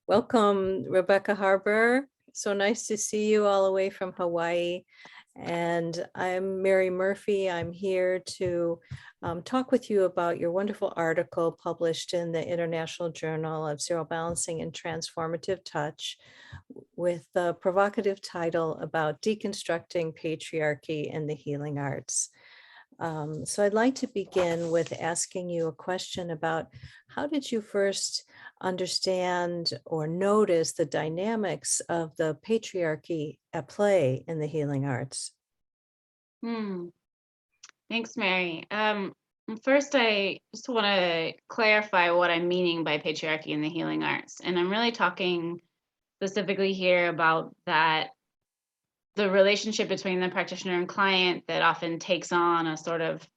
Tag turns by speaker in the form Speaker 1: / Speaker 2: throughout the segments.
Speaker 1: Welcome, Rebekah Harbour. So nice to see you all the way from Hawaii. And I'm Mary Murphy. I'm here to talk with you about your wonderful article published in the International Journal of Zero Balancing and Transformative Touch with the provocative title about deconstructing patriarchy in the healing arts. So I'd like to begin with asking you a question about how did you first understand or notice the dynamics of the patriarchy at play in the healing arts?
Speaker 2: Hmm. Thanks, Mary. First, I just want to clarify what I'm meaning by patriarchy in the healing arts. And I'm really talking specifically here about the relationship between the practitioner and client that often takes on a sort of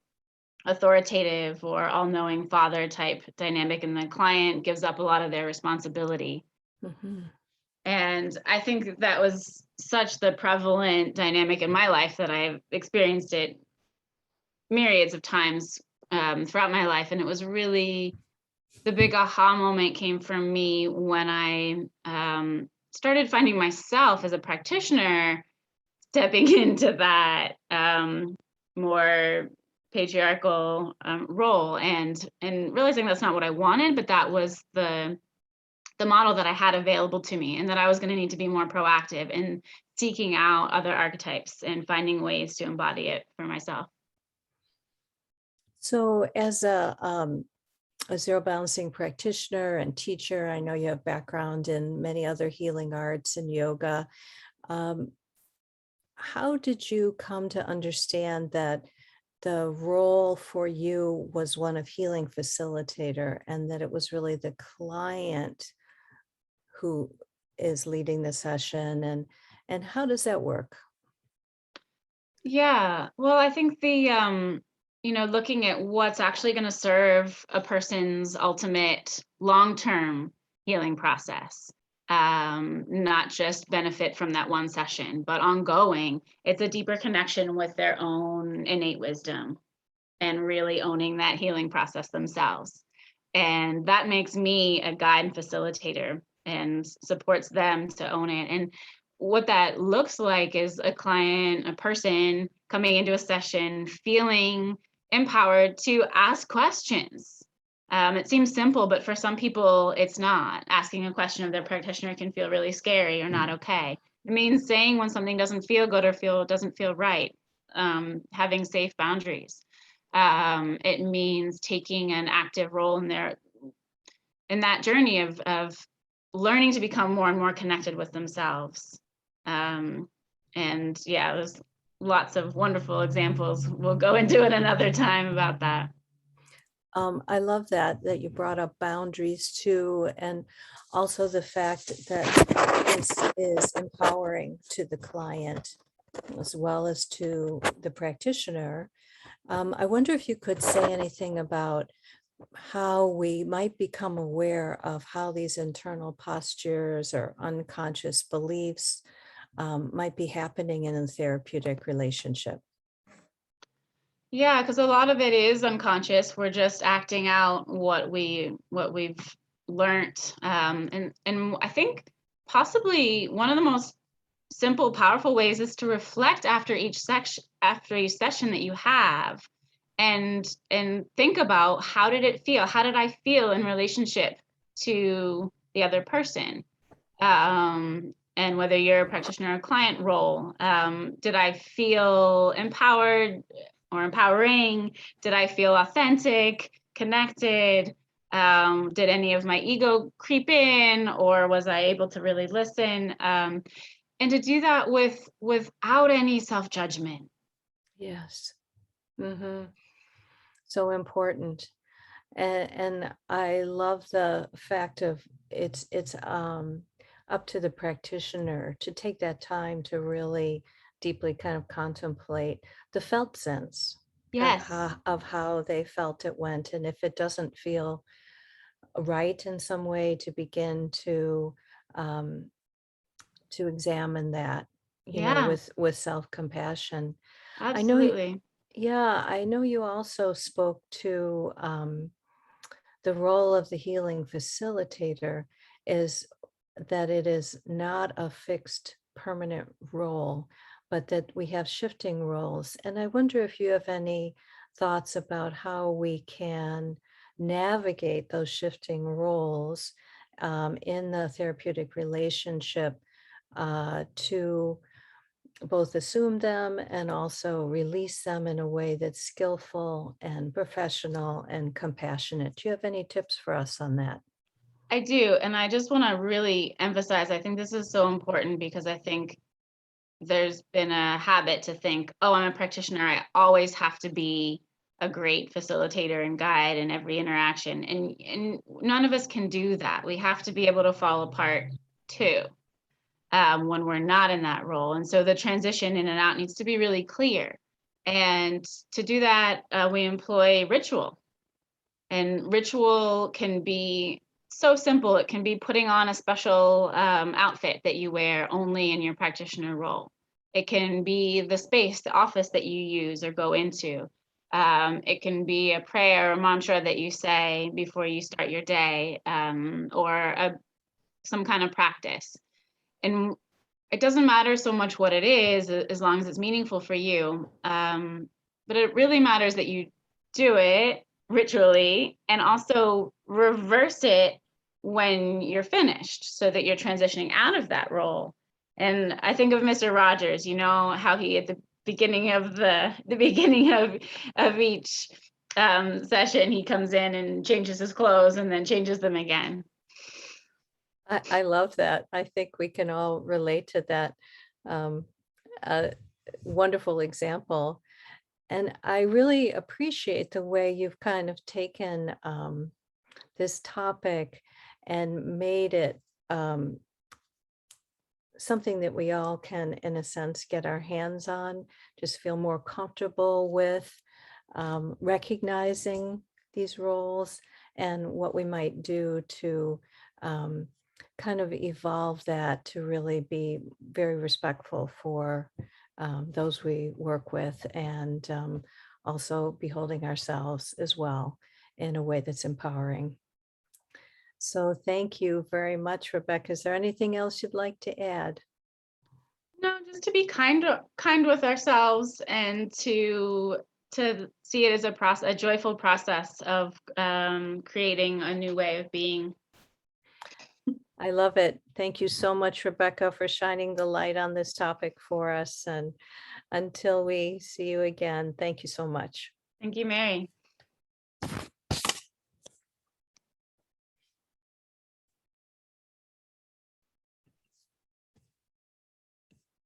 Speaker 2: authoritative or all-knowing father type dynamic, and the client gives up a lot of their responsibility.
Speaker 1: Mhm.
Speaker 2: And I think that was such the prevalent dynamic in my life that I've experienced it myriads of times throughout my life. And it was really the big aha moment came from me when I started finding myself as a practitioner stepping into that more patriarchal role and realizing that's not what I wanted, but that was the model that I had available to me, and that I was going to need to be more proactive in seeking out other archetypes and finding ways to embody it for myself.
Speaker 1: So as a zero balancing practitioner and teacher, I know you have background in many other healing arts and yoga. Um, how did you come to understand that the role for you was one of healing facilitator and that it was really the client who is leading the session, and how does that work?
Speaker 2: Yeah. Well, I think looking at what's actually going to serve a person's ultimate long-term healing process, not just benefit from that one session, but ongoing, it's a deeper connection with their own innate wisdom and really owning that healing process themselves. And that makes me a guide and facilitator and supports them to own it. And what that looks like is a client, a person coming into a session feeling empowered to ask questions. It seems simple, but for some people, it's not. Asking a question of their practitioner can feel really scary or not okay. It means saying when something doesn't feel good or doesn't feel right, having safe boundaries. It means taking an active role in that journey of learning to become more and more connected with themselves. Um, and yeah, there's lots of wonderful examples. We'll go into it another time about that.
Speaker 1: I love that you brought up boundaries too, and also the fact that this is empowering to the client as well as to the practitioner. I wonder if you could say anything about how we might become aware of how these internal postures or unconscious beliefs might be happening in a therapeutic relationship.
Speaker 2: Yeah, because a lot of it is unconscious. We're just acting out what we've learned, and I think possibly one of the most simple, powerful ways is to reflect after each session that you have, and think about how did it feel? How did I feel in relationship to the other person? And whether you're a practitioner or client role, did I feel empowered or empowering? Did I feel authentic, connected? Did any of my ego creep in, or was I able to really listen? And to do that without any self-judgment.
Speaker 1: Yes. Hmm. So important. And I love the fact of it's up to the practitioner to take that time to really deeply kind of contemplate the felt sense
Speaker 2: Yes.
Speaker 1: of how they felt it went. And if it doesn't feel right in some way, to begin um, to examine that,
Speaker 2: Yeah,
Speaker 1: with self-compassion. I know,
Speaker 2: absolutely.
Speaker 1: yeah, I know you also spoke to the role of the healing facilitator is that it is not a fixed permanent role, but that we have shifting roles. And I wonder if you have any thoughts about how we can navigate those shifting roles in the therapeutic relationship to both assume them and also release them in a way that's skillful and professional and compassionate. Do you have any tips for us on that?
Speaker 2: I do. And I just want to really emphasize, I think this is so important because I think there's been a habit to think, oh, I'm a practitioner, I always have to be a great facilitator and guide in every interaction. And none of us can do that. We have to be able to fall apart too when we're not in that role. And so the transition in and out needs to be really clear. And to do that, we employ ritual. And ritual can be so simple. It can be putting on a special outfit that you wear only in your practitioner role. It can be the space, the office that you use or go into. It can be a prayer or mantra that you say before you start your day, or some kind of practice. And it doesn't matter so much what it is, as long as it's meaningful for you. But it really matters that you do it ritually and also reverse it when you're finished so that you're transitioning out of that role. And I think of Mr. Rogers, you know, how he at the beginning of the beginning of each session, he comes in and changes his clothes and then changes them again.
Speaker 1: I love that. I think we can all relate to that. A wonderful example. And I really appreciate the way you've kind of taken this topic and made it something that we all can, in a sense, get our hands on, just feel more comfortable with recognizing these roles and what we might do to kind of evolve that to really be very respectful for those we work with, and also be holding ourselves as well in a way that's empowering. So thank you very much, Rebekah. Is there anything else you'd like to add?
Speaker 2: No, just to be kind with ourselves and to see it as a joyful process of creating a new way of being.
Speaker 1: I love it. Thank you so much, Rebekah, for shining the light on this topic for us. And until we see you again, thank you so much.
Speaker 2: Thank you, Mary.